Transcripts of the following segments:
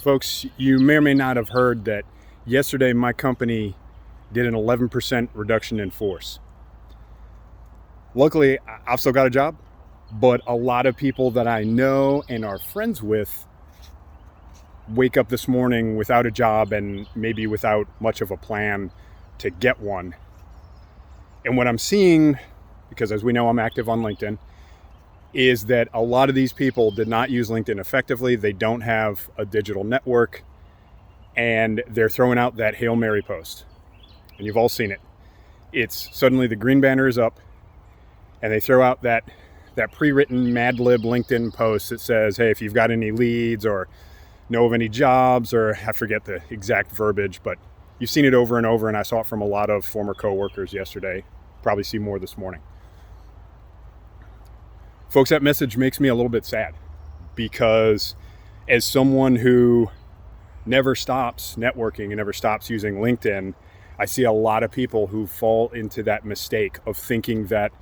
Folks, you may or may not have heard that yesterday my company did an 11% reduction in force. Luckily, I've still got a job, but a lot of people that I know and are friends with wake up this morning without a job and maybe without much of a plan to get one. And what I'm seeing, because as we know I'm active on LinkedIn, is that a lot of these people did not use LinkedIn effectively. They don't have a digital network, and they're throwing out that Hail Mary post. And you've all seen it. It's suddenly the green banner is up, and they throw out that pre-written Mad Lib LinkedIn post that says, hey, if you've got any leads or know of any jobs, or I forget the exact verbiage, but you've seen it over and over, and I saw it from a lot of former coworkers yesterday. Probably see more this morning. Folks, that message makes me a little bit sad, because as someone who never stops networking and never stops using LinkedIn, I see a lot of people who fall into that mistake of thinking that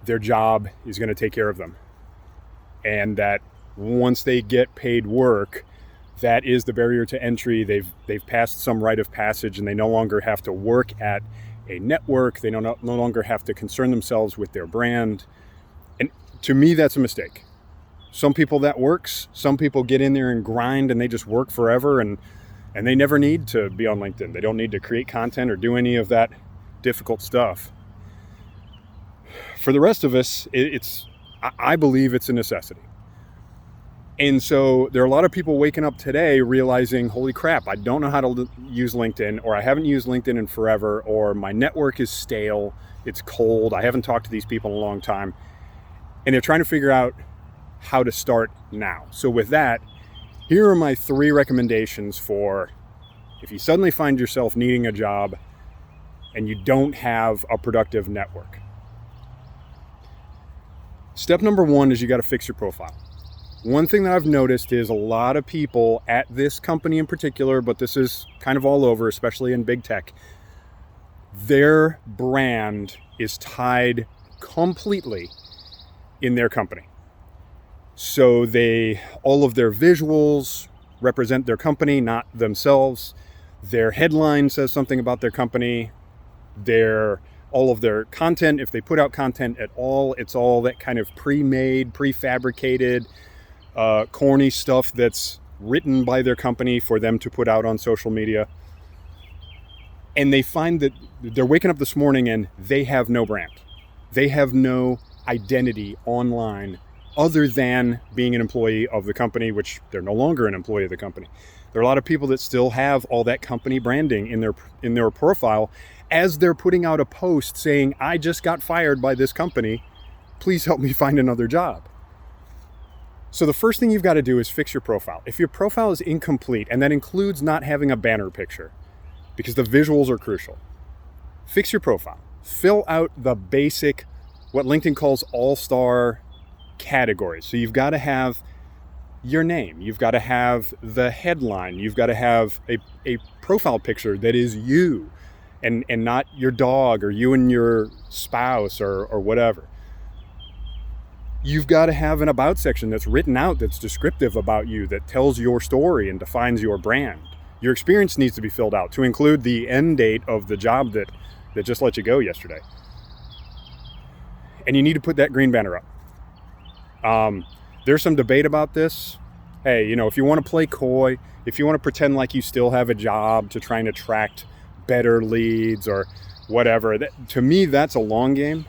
their job is going to take care of them, and that once they get paid work, that is the barrier to entry. They've passed some rite of passage, and they no longer have to work at a network. They no longer have to concern themselves with their brand. And to me, that's a mistake. Some people that works. Some people get in there and grind, and they just work forever, and they never need to be on LinkedIn. They don't need to create content or do any of that difficult stuff. For the rest of us, I believe it's a necessity. And so there are a lot of people waking up today realizing, holy crap, I don't know how to use LinkedIn, or I haven't used LinkedIn in forever, or my network is stale, it's cold, I haven't talked to these people in a long time. And they're trying to figure out how to start now. So with that, here are my 3 recommendations for if you suddenly find yourself needing a job and you don't have a productive network. Step number 1 is you got to fix your profile. One thing that I've noticed is a lot of people at this company in particular, but this is kind of all over, especially in big tech, their brand is tied completely in their company. So all of their visuals represent their company, not themselves. Their headline says something about their company. All of their content, if they put out content at all, it's all that kind of pre-made, prefabricated, corny stuff that's written by their company for them to put out on social media. And they find that they're waking up this morning and they have no brand. They have no identity online other than being an employee of the company, which they're no longer an employee of the company. There are a lot of people that still have all that company branding in their profile as they're putting out a post saying, I just got fired by this company, please help me find another job. So the first thing you've got to do is fix your profile. If your profile is incomplete, and that includes not having a banner picture, because the visuals are crucial, fix your profile. Fill out the basic, what LinkedIn calls all-star categories. So you've got to have your name, you've got to have the headline, you've got to have a profile picture that is you and not your dog or you and your spouse or whatever. You've got to have an about section that's written out, that's descriptive about you, that tells your story and defines your brand. Your experience needs to be filled out to include the end date of the job that just let you go yesterday. And you need to put that green banner up. There's some debate about this. Hey, if you want to play coy, if you want to pretend like you still have a job to try and attract better leads or whatever, to me, that's a long game.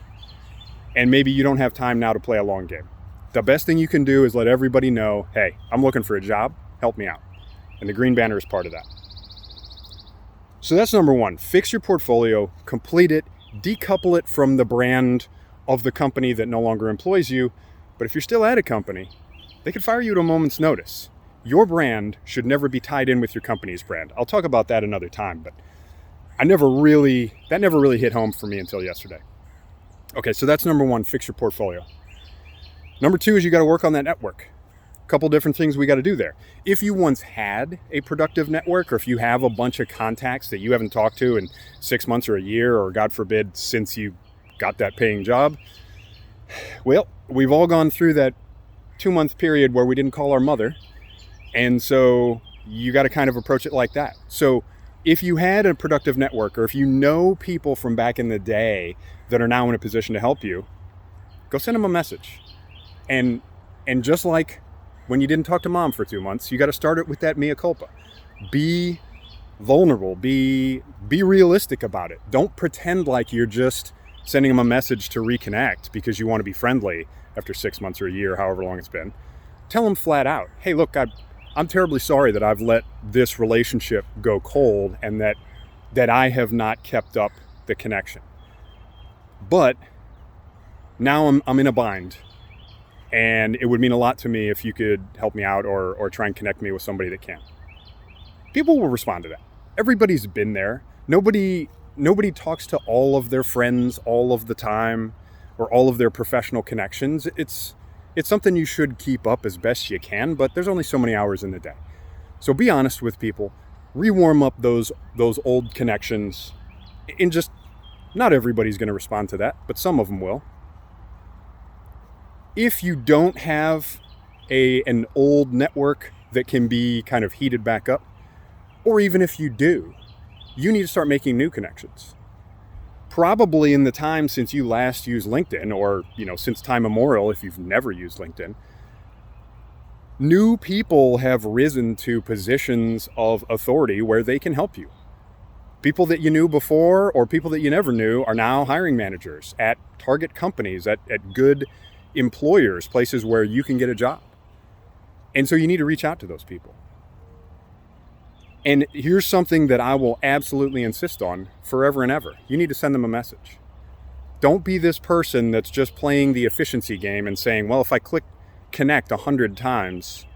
And maybe you don't have time now to play a long game. The best thing you can do is let everybody know, hey, I'm looking for a job, help me out. And the green banner is part of that. So that's number 1. Fix your portfolio, complete it, decouple it from the brand of the company that no longer employs you. But if you're still at a company, they could fire you at a moment's notice. Your brand should never be tied in with your company's brand. I'll talk about that another time, but that never really hit home for me until yesterday. Okay, so that's number 1, fix your portfolio. Number 2 is you got to work on that network. A couple different things we got to do there. If you once had a productive network, or if you have a bunch of contacts that you haven't talked to in 6 months or a year, or God forbid, since you got that paying job, well, we've all gone through that 2-month period where we didn't call our mother. And so you got to kind of approach it like that. So if you had a productive network, or if you know people from back in the day that are now in a position to help you, go send them a message. And just like when you didn't talk to mom for 2 months, you got to start it with that mea culpa. Be vulnerable, be realistic about it. Don't pretend like you're just sending them a message to reconnect because you want to be friendly after 6 months or a year, however long it's been. Tell them flat out, hey, look, I'm terribly sorry that I've let this relationship go cold and that I have not kept up the connection. But now I'm in a bind, and it would mean a lot to me if you could help me out or try and connect me with somebody that can. People will respond to that. Everybody's been there. Nobody talks to all of their friends all of the time or all of their professional connections. It's something you should keep up as best you can, but there's only so many hours in the day. So be honest with people. Rewarm up those old connections. And just, not everybody's going to respond to that, but some of them will. If you don't have an old network that can be kind of heated back up, or even if you do, you need to start making new connections. Probably in the time since you last used LinkedIn, or since time immemorial if you've never used LinkedIn, new people have risen to positions of authority where they can help you. People that you knew before or people that you never knew are now hiring managers at target companies, at good employers, places where you can get a job. And so you need to reach out to those people. And here's something that I will absolutely insist on forever and ever. You need to send them a message. Don't be this person that's just playing the efficiency game and saying, well, if I click connect 100 times,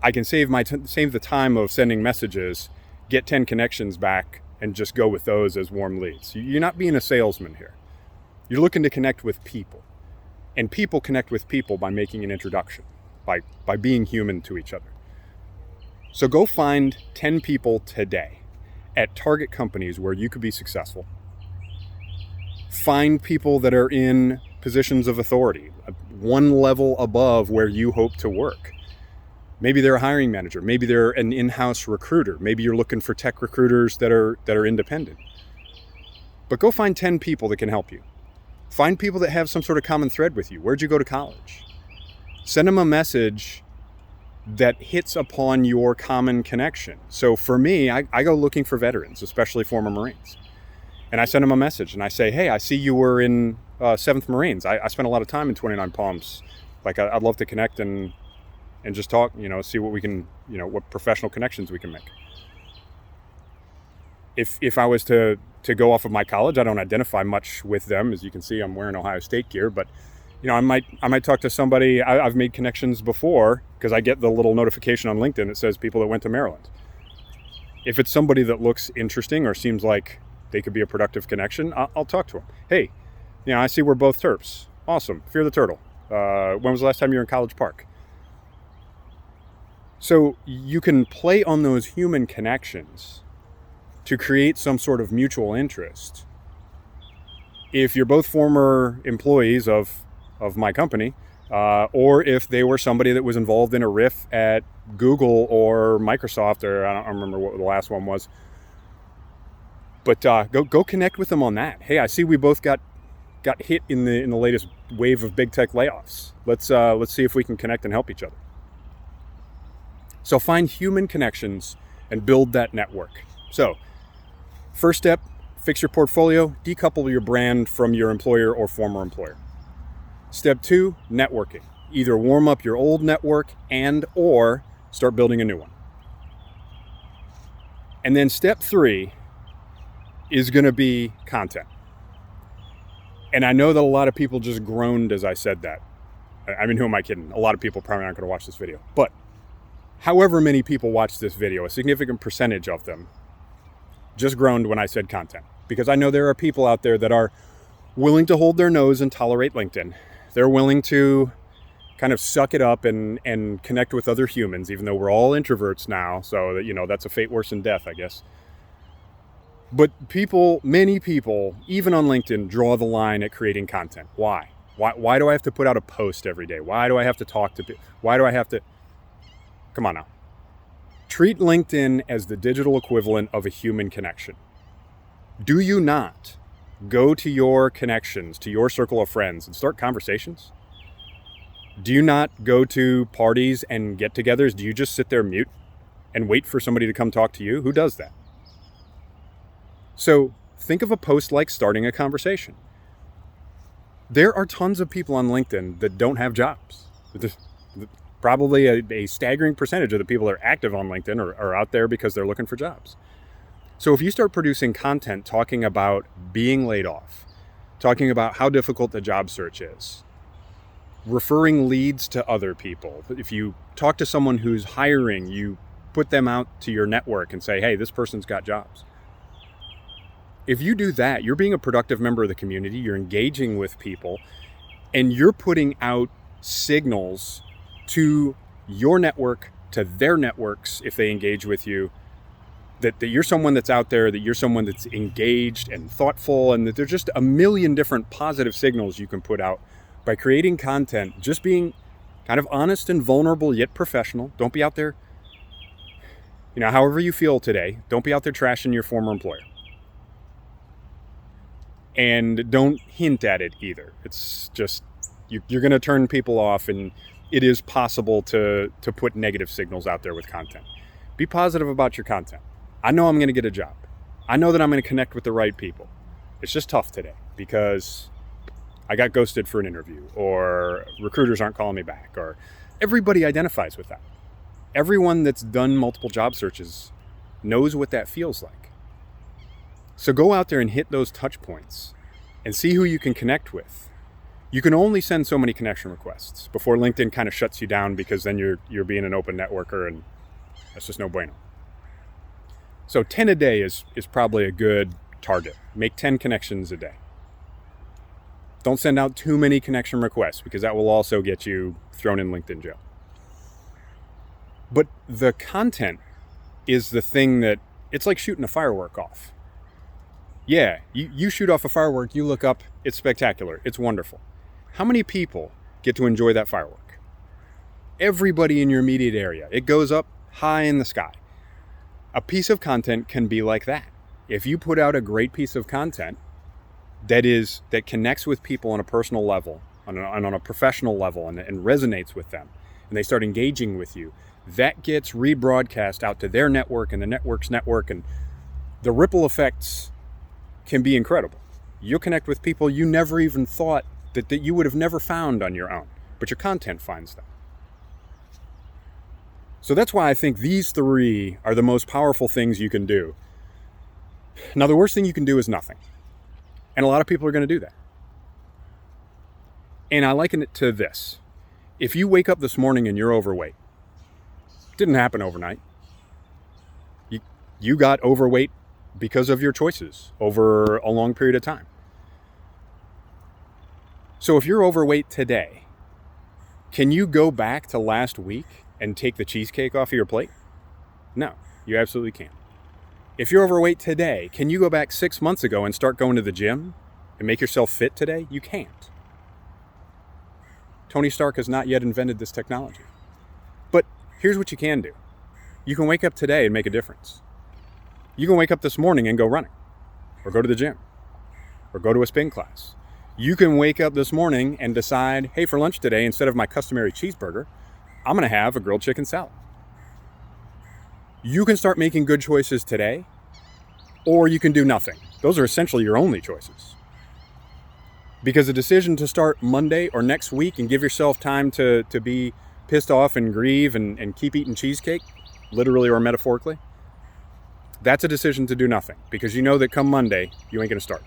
I can save the time of sending messages, get 10 connections back, and just go with those as warm leads. You're not being a salesman here. You're looking to connect with people. And people connect with people by making an introduction, by being human to each other. So go find 10 people today at target companies where you could be successful. Find people that are in positions of authority, one level above where you hope to work. Maybe they're a hiring manager. Maybe they're an in-house recruiter. Maybe you're looking for tech recruiters that are independent. But go find 10 people that can help you. Find people that have some sort of common thread with you. Where'd you go to college? Send them a message that hits upon your common connection. So for me, I go looking for veterans, especially former Marines. And I send them a message and I say, hey, I see you were in 7th Marines. I spent a lot of time in 29 Palms. Like, I'd love to connect and just talk, see what we can, what professional connections we can make. If I was to go off of my college, I don't identify much with them. As you can see, I'm wearing Ohio State gear, but I might talk to somebody. I've made connections before because I get the little notification on LinkedIn that says people that went to Maryland. If it's somebody that looks interesting or seems like they could be a productive connection, I'll talk to them. Hey, I see we're both Terps. Awesome. Fear the Turtle. When was the last time you were in College Park? So you can play on those human connections to create some sort of mutual interest. If you're both former employees of my company, or if they were somebody that was involved in a riff at Google or Microsoft, or I don't remember what the last one was. But go connect with them on that. Hey, I see we both got hit in the latest wave of big tech layoffs. Let's see if we can connect and help each other. So find human connections and build that network. So first step, fix your portfolio, decouple your brand from your employer or former employer. Step 2, networking. Either warm up your old network or start building a new one. And then step 3 is going to be content. And I know that a lot of people just groaned as I said that. I mean, who am I kidding? A lot of people probably aren't going to watch this video. But however many people watch this video, a significant percentage of them just groaned when I said content. Because I know there are people out there that are willing to hold their nose and tolerate LinkedIn. They're willing to kind of suck it up and connect with other humans, even though we're all introverts now. So, that's a fate worse than death, I guess. But many people, even on LinkedIn, draw the line at creating content. Why? Why do I have to put out a post every day? Why do I have to talk to people? Why do I have to... Come on now. Treat LinkedIn as the digital equivalent of a human connection. Do you not go to your connections, to your circle of friends, and start conversations? Do you not go to parties and get-togethers? Do you just sit there mute and wait for somebody to come talk to you? Who does that? So think of a post like starting a conversation. There are tons of people on LinkedIn that don't have jobs. Probably a staggering percentage of the people that are active on LinkedIn are out there because they're looking for jobs. So if you start producing content talking about being laid off, talking about how difficult the job search is, referring leads to other people, if you talk to someone who's hiring, you put them out to your network and say, hey, this person's got jobs. If you do that, you're being a productive member of the community, you're engaging with people, and you're putting out signals to your network, to their networks, if they engage with you, that you're someone that's out there, that you're someone that's engaged and thoughtful, and that there's just a million different positive signals you can put out by creating content, just being kind of honest and vulnerable, yet professional. Don't be out there, however you feel today, don't be out there trashing your former employer. And don't hint at it either. It's just, you're going to turn people off, and it is possible to put negative signals out there with content. Be positive about your content. I know I'm going to get a job. I know that I'm going to connect with the right people. It's just tough today because I got ghosted for an interview, or recruiters aren't calling me back, or everybody identifies with that. Everyone that's done multiple job searches knows what that feels like. So go out there and hit those touch points and see who you can connect with. You can only send so many connection requests before LinkedIn kind of shuts you down, because then you're being an open networker, and that's just no bueno. So 10 a day is probably a good target. Make 10 connections a day. Don't send out too many connection requests, because that will also get you thrown in LinkedIn jail. But the content is the thing that, it's like shooting a firework off. Yeah, you shoot off a firework, you look up, it's spectacular, it's wonderful. How many people get to enjoy that firework? Everybody in your immediate area. It goes up high in the sky. A piece of content can be like that. If you put out a great piece of content that connects with people on a personal level, on a professional level, and resonates with them, and they start engaging with you, that gets rebroadcast out to their network and the network's network, and the ripple effects can be incredible. You'll connect with people you never even thought that you would have never found on your own, but your content finds them. So that's why I think these three are the most powerful things you can do. Now, the worst thing you can do is nothing. And a lot of people are going to do that. And I liken it to this. If you wake up this morning and you're overweight, it didn't happen overnight. You got overweight because of your choices over a long period of time. So if you're overweight today, can you go back to last week and take the cheesecake off of your plate? No, you absolutely can't. If you're overweight today, can you go back 6 months ago and start going to the gym and make yourself fit today? You can't. Tony Stark has not yet invented this technology. But here's what you can do. You can wake up today and make a difference. You can wake up this morning and go running, or go to the gym, or go to a spin class. You can wake up this morning and decide, hey, for lunch today, instead of my customary cheeseburger, I'm going to have a grilled chicken salad. You can start making good choices today, or you can do nothing. Those are essentially your only choices. Because a decision to start Monday or next week and give yourself time to be pissed off and grieve and keep eating cheesecake, literally or metaphorically, that's a decision to do nothing, because you know that come Monday, you ain't going to start.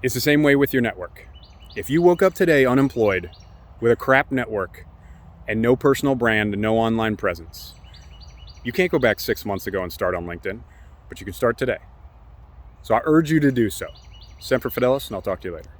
It's the same way with your network. If you woke up today unemployed with a crap network and no personal brand and no online presence, you can't go back 6 months ago and start on LinkedIn, but you can start today. So I urge you to do so. Semper Fidelis, and I'll talk to you later.